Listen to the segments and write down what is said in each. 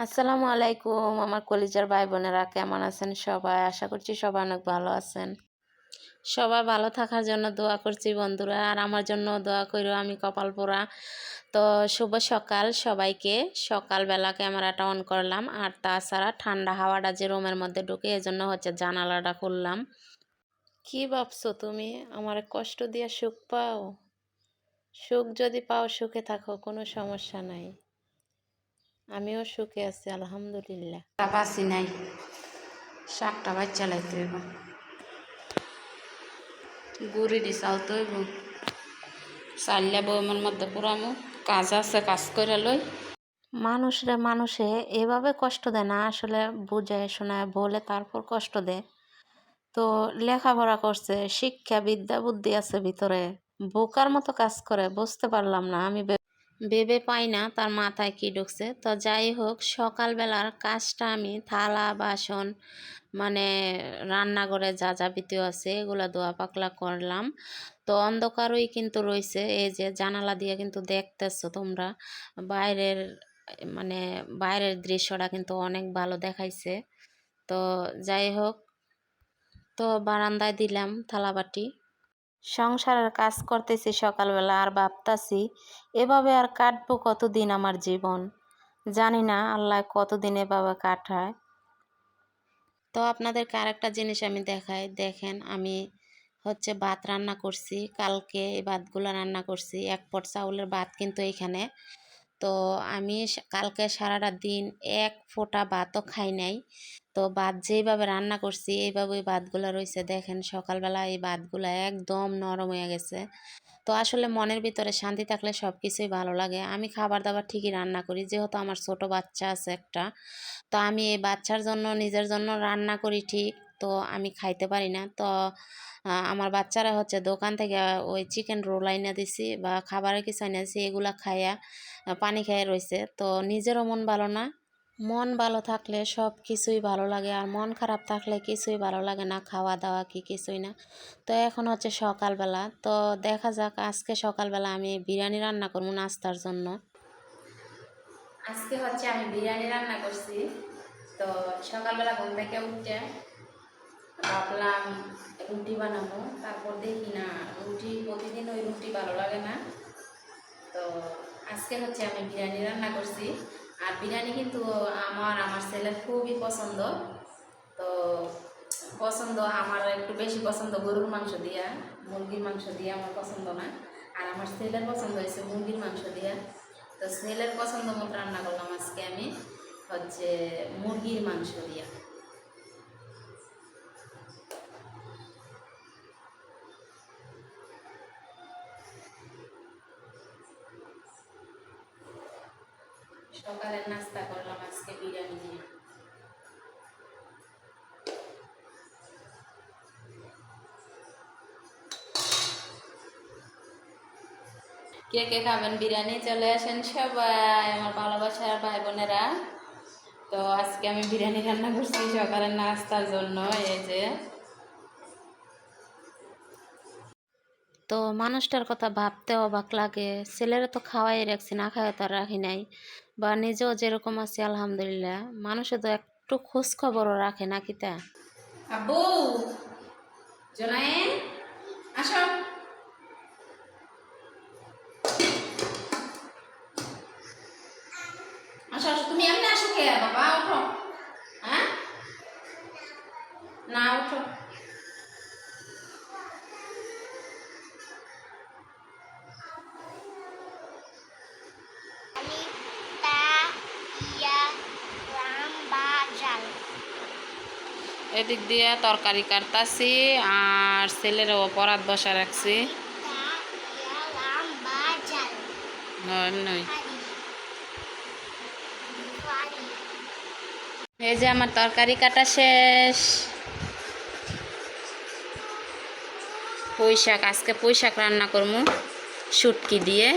আসসালামু আলাইকুম আমার কলিজার ভাই বোনেরা কেমন আছেন সবাই? আশা করছি সবাই অনেক ভালো আছেন। সবাই ভালো থাকার জন্য দোয়া করছি বন্ধুরা, আর আমার জন্য দোয়া কইরো, আমি কপাল পোড়া। তো শুভ সকাল সবাইকে। সকালবেলা ক্যামেরাটা অন করলাম, আর তাছাড়া ঠান্ডা হাওয়াটা যে রুমের মধ্যে ঢুকে এজন্য জানালাটা খুললাম। কি ভাবছো তুমি আমার কষ্ট দিয়ে সুখ পাও? সুখ যদি পাও সুখে থাকো, কোনো সমস্যা নাই। আমিও সুখে আছি আলহামদুলিল্লাহ। পাচ্ছি নাই, শাকটা বাচ্চা লাইতে হইব, গুড়ি দি চালতে হইব, চাললে বইমের মধ্যে পুরামো, কাজ আছে কাজ করে লই। মানুষে এভাবে কষ্ট দেয় না, আসলে বুঝায় শোনায় বলে তারপর কষ্ট দেয়। তো লেখাপড়া করছে, শিক্ষা বিদ্যা বুদ্ধি আছে ভিতরে, বোকার মতো কাজ করে, বুঝতে পারলাম না আমি, ভেবে পাই না তার মাথায় কি ঢুকছে। তো যাই হোক, সকালবেলার কাজটা আমি থালা বাসন মানে রান্নাঘরে যা যাবতীয় আছে এগুলো ধোয়া পাকলা করলাম। তো অন্ধকারই কিন্তু রয়েছে, এই যে জানালা দিয়ে কিন্তু দেখতেছো তোমরা বাইরের মানে বাইরের দৃশ্যটা কিন্তু অনেক ভালো দেখাইছে। তো যাই হোক, তো বারান্দায় দিলাম থালাবাটি। সংসারের কাজ করতেছি সকালবেলা, আর ভাবতাছি এভাবে আর কাটবো কতদিন আমার জীবন, জানি না আল্লাহ কতদিন এভাবে কাটায়। তো আপনাদেরকে আরেকটা জিনিস আমি দেখাই, দেখেন আমি ভাত রান্না করছি, কালকে এই ভাতগুলো রান্না করছি, এক পট চাউলের ভাত কিন্তু এখানে। তো আমি কালকে সারাটা দিন এক ফোঁটা ভাতও খাই নাই। তো ভাত যেইভাবে রান্না করছি এইভাবে ভাতগুলো রয়েছে, দেখেন সকালবেলা এই ভাতগুলো একদম নরম হয়ে গেছে। তো আসলে মনের ভিতরে শান্তি থাকলে সব কিছুই ভালো লাগে। আমি খাবার দাবার ঠিকই রান্না করি, যেহেতু আমার ছোট বাচ্চা আছে একটা। তো আমি এই বাচ্চার জন্য নিজের জন্য রান্না করি ঠিক, তো আমি খাইতে পারি না। তো আমার বাচ্চারা দোকান থেকে ওই চিকেন রোল আইনা দিছি বা খাবারের কিছু আইনা দিছি, এগুলা খাইয়া পানি খেয়ে রয়েছে। তো নিজেরও মন ভালো না, মন ভালো থাকলে সব কিছুই ভালো লাগে, আর মন খারাপ থাকলে কিছুই ভালো লাগে না, খাওয়া দাওয়া কি কিছুই না। তো এখন সকালবেলা, তো দেখা যাক আজকে সকালবেলা আমি বিরিয়ানি রান্না করবো নাস্তার জন্য। আজকে আমি বিরিয়ানি রান্না করছি। তো সকালবেলা ঘুম থেকে উঠে ভাবলাম রুটি বানাবো, তারপর দেখি না রুটি প্রতিদিন ওই রুটি ভালো লাগে না। তো আজকে আমি বিরিয়ানি রান্না করছি, আর বিরিয়ানি কিন্তু আমার ছেলের খুবই পছন্দ। তো পছন্দ আমার একটু বেশি পছন্দ গরুর মাংস দিয়া, মুরগির মাংস দিয়ে আমার পছন্দ না। আর আমার ছেলের পছন্দ হয়েছে মুরগির মাংস দিয়া। তো ছেলের পছন্দ মতো রান্না করলাম আজকে আমি মুরগির মাংস দিয়া। সকালের নাস্তা করলাম আজকে বিরিয়ানি দিয়ে। কে কে খাবেন বিরিয়ানি চলে আসেন সবাই আমার ভালোবাসার ভাই বোনেরা। তো আজকে আমি বিরিয়ানি রান্না করছি সকালের নাস্তার জন্য। এই যে, তো মানুষটার কথা ভাবতে অবাক লাগে, ছেলেরা তো খাওয়াই রাখছি, না খাওয়া তো রাখি নাই, বা নিজেও যেরকম আছি আলহামদুলিল্লাহ। মানুষে তো একটু খোঁজ খবরও রাখে না কি তা? আব্বু জোনায়েন আসো, আসো আসো, তুমি এমনি আসো, কে বাবা ওঠো। হ্যাঁ না ওঠো। এদিক দিয়ে তরকারি কাটতাছি, আর ছেলেরও পরাত বসা রাখছি। এই যে আমার তরকারি কাটা শেষ। পুঁই শাক, আজকে পুঁই শাক রান্না করবো শুটকি দিয়ে।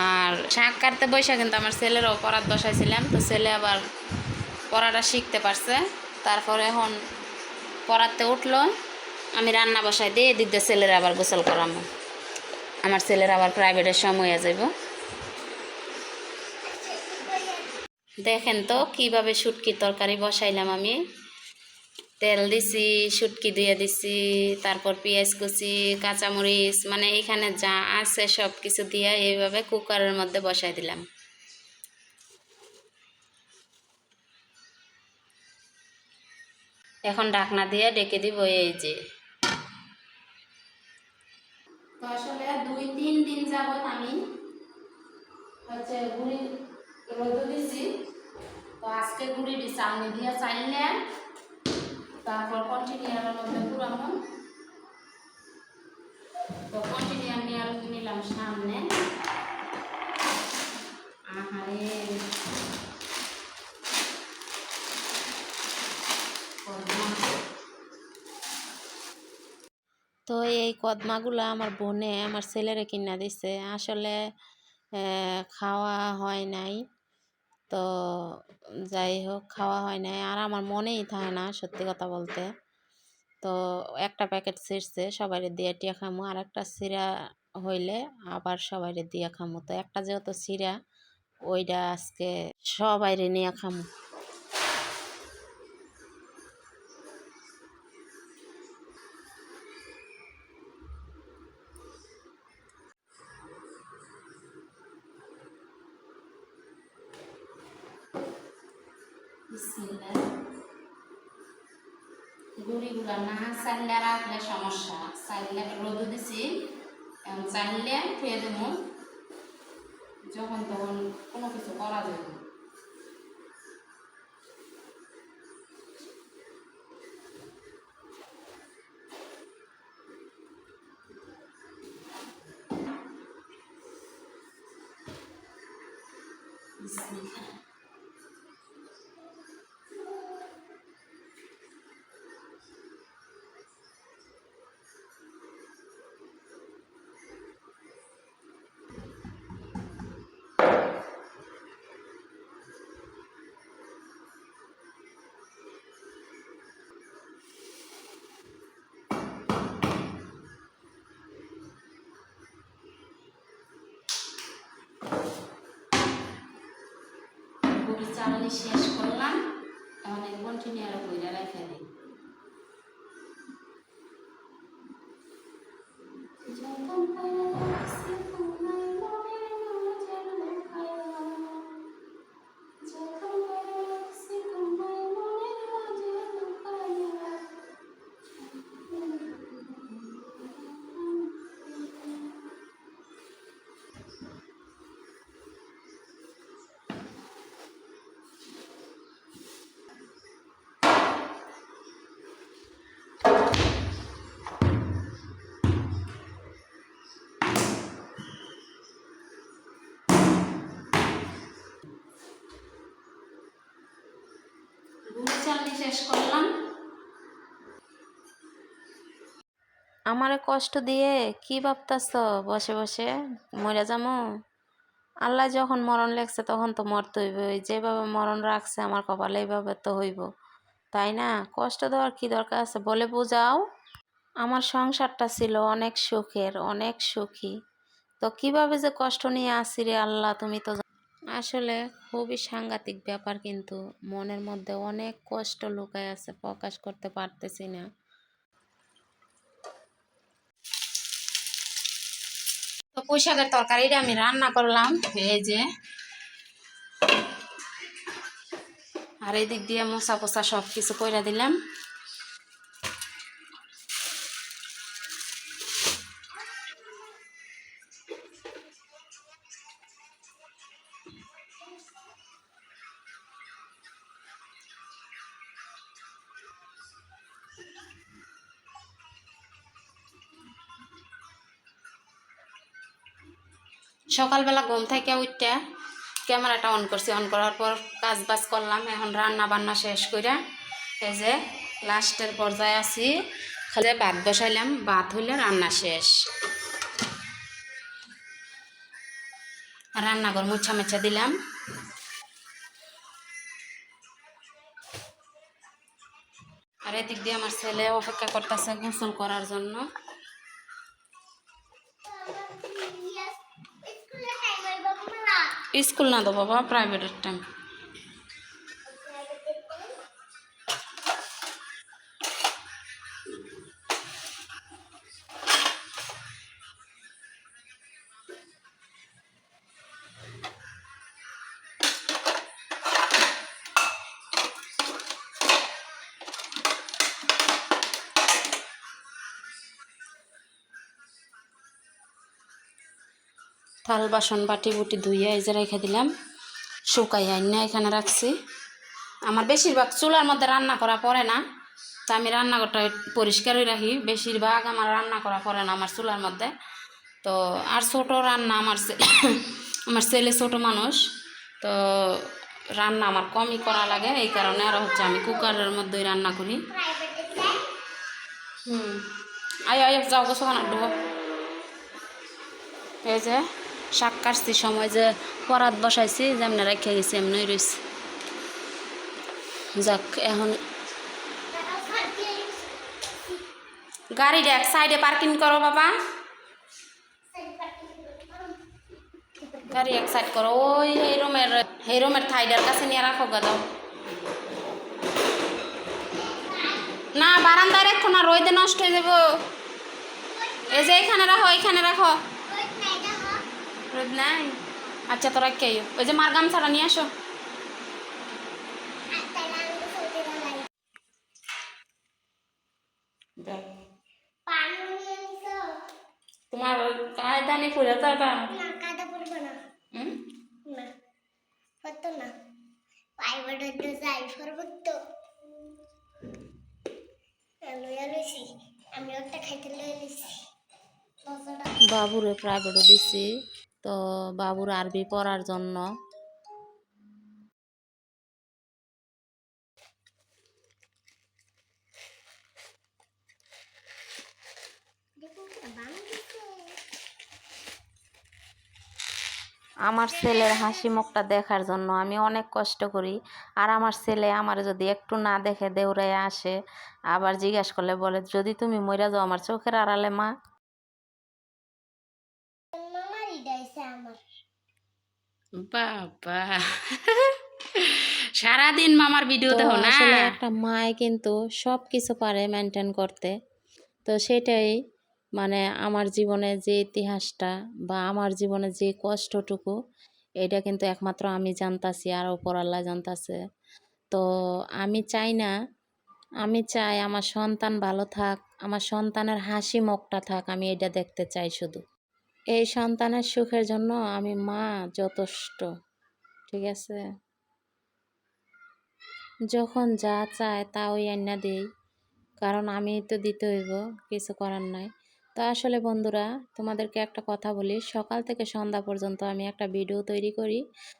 আর শাক কাটতে বৈশা কিন্তু আমার ছেলেরও পরাত বসাইছিলাম, তো ছেলে আবার পড়াটা শিখতে পারছে। তারপরে এখন পড়াতে উঠলো, আমি রান্না বসাই দিয়ে এদিক দিয়ে ছেলের আবার গোসল করামো। আমার ছেলের আবার প্রাইভেটের সময় যাইব। দেখেন তো কিভাবে শুটকির তরকারি বসাইলাম আমি। তেল দিছি, শুটকি দিয়ে দিছি, তারপর পেঁয়াজ কুচি, কাঁচামরিচ, মানে এখানে যা আছে সব কিছু দিয়ে এইভাবে কুকারের মধ্যে বসাই দিলাম। এখন ঢাকনা দিয়ে ডেকে দিব। এই যে তো আসলে 2-3 দিন যাবত আমি গুড়ি রোদ দিছি। তো আজকে গুড়ি চালনি দিয়ে চাইলে তারপর কন্টিনিউয়ারের মধ্যে পুরানো। তো কন্টিনিউয়ার নিলাম সামনে। আহারে তো এই কদমাগুলো আমার বোনে আমার ছেলেরে কিনা দিছে। আসলে খাওয়া হয় নাই। তো যাই হোক, খাওয়া হয় নাই আর আমার মনেই থাকে না সত্যি কথা বলতে। তো একটা প্যাকেট ছিঁড়ছে, সবাইরে দিয়ে টিয়া খামু, আর একটা ছিঁড়া হইলে আবার সবাইরে দিয়ে খামু। তো একটা যেহেতু ছিঁড়া, ওইটা আজকে সবাইরে নিয়ে খামু। গুড়িগুলা না চাইলে রাখলে সমস্যা। চাইলে রোদ দিছি, এখন চাইলে থুয়ে দেবো, যখন তখন কোনো কিছু করা যাবে না। গুড়ি চালনি শেষ করলাম, এখন কন্টিনিউয়ার বইটা রেখে দিই। গুড়ি চালনি শেষ করলাম। আমারে কষ্ট দিয়ে কি ভাবতাছ বসে বসে? মরে যামো? আল্লাহ যখন মরণ লেখছে তখন তো মরতে হইব। যেভাবে মরণ রাখছে আমার কপালে এইভাবে তো হইব, তাই না? কষ্ট দেওয়ার কি দরকার আছে বলে বুঝাও। আমার সংসারটা ছিল অনেক সুখের, অনেক সুখী। তো কিভাবে যে কষ্ট নিয়ে আসি রে আল্লাহ, তুমি তো আসলে খুবই সাংঘাতিক ব্যাপার, কিন্তু মনের মধ্যে অনেক কষ্ট লুকায় আছে, প্রকাশ করতে পারতেছি না। তো পুঁই শাকের তরকারিটা আমি রান্না করলাম, এই যে। আর এই দিক দিয়ে মোছা পোছা সব কিছু কইরা দিলাম। সকালবেলা ঘুম থেকে উঠতে ক্যামেরাটা অন করছি, অন করার পর কাজ বাজ করলাম। এখন রান্না বান্না শেষ করে এই যে লাস্টের পর্যায়ে আছি, খালি ভাত বসাইলাম, ভাত হইলে রান্না শেষ। রান্নাঘর মুছা মুছা দিলাম। আর এদিক দিয়ে আমার ছেলে অপেক্ষা করতেছে গোসল করার জন্য। স্কুল না তো বাবা, প্রাইভেটের টাইম। থাল বাসন বাটি বুটি ধুইয়া এই যে রেখে দিলাম, শুকাইয়া না এখানে রাখছি। আমার বেশিরভাগ চুলার মধ্যে রান্না করা পড়ে না, তা আমি রান্নাঘরটা পরিষ্কারই রাখি। বেশিরভাগ আমার রান্না করা পড়ে না আমার চুলার মধ্যে। তো আর ছোটো রান্না আমার ছেলে ছোটো মানুষ, তো রান্না আমার কমই করা লাগে, এই কারণে আর হচ্ছে আমি কুকারের মধ্যেই রান্না করি। আয় আয় যাও গোছো খানা ডুবো। এই যে শাক কাটছি সময় যে পরাত বসাইছি, যেমনি রেখে গেছি এমনি রয়েছে। যাক এখন গাড়িটা এক সাইডে পার্কিং করো বাবা, গাড়ি এক সাইড করো। ওই এই রুমের থাইডার কাছে নিয়ে রাখো গা, দাও না বারান্দায় রেখো না, রোদে নষ্ট হয়ে যাবো। এই যে এখানে রাখো, এখানে রাখো, রোদ নাই। আচ্ছা তোরা কে ওই যে মার গামছাটা নিয়ে আসো। তোমার কায়দা নেই ফুলে তো না, কাদা পড়বে না। না হতো না, পাইবড় তো যাই সর্বত্র লইয়া লইছি, আমি একটা খাইতে লইয়া লইছি। বাবুরে প্রাইভেটও দিছি, তো বাবুর আরবি পড়ার জন্য। আমার ছেলের হাসি মুখটা দেখার জন্য আমি অনেক কষ্ট করি। আর আমার ছেলে আমার যদি একটু না দেখে দেউড়ায় আসে, আবার জিজ্ঞাসা করলে বলে, যদি তুমি মইরা যাও আমার চোখের আড়ালে মা। বাবা সারাদিন মামার ভিডিও দেখো না। আসলে একটা মায় কিন্তু সব কিছু পারে মেনটেন করতে। তো সেটাই মানে আমার জীবনে যে ইতিহাসটা বা আমার জীবনে যে কষ্টটুকু, এটা কিন্তু একমাত্র আমি জানতাছি আর ওপর আল্লাহ জানতাছে। তো আমি চাই না, আমি চাই আমার সন্তান ভালো থাক, আমার সন্তানের হাসি মুখটা থাক, আমি এটা দেখতে চাই শুধু। এই সন্তানের সুখের জন্য আমি মা যথেষ্ট, ঠিক আছে। যখন যা চায় তা ওই আন্না দিই, কারণ আমি তো দিতে হইব, কিছু করার নাই। তো আসলে বন্ধুরা তোমাদেরকে একটা কথা বলি, সকাল থেকে সন্ধ্যা পর্যন্ত আমি একটা ভিডিও তৈরি করি।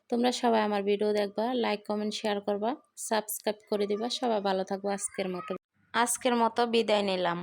তোমরা সবাই আমার ভিডিও দেখবা, লাইক কমেন্ট শেয়ার করবা, সাবস্ক্রাইব করে দিবা। সবাই ভালো থাকবো। আজকের মতো বিদায় নিলাম।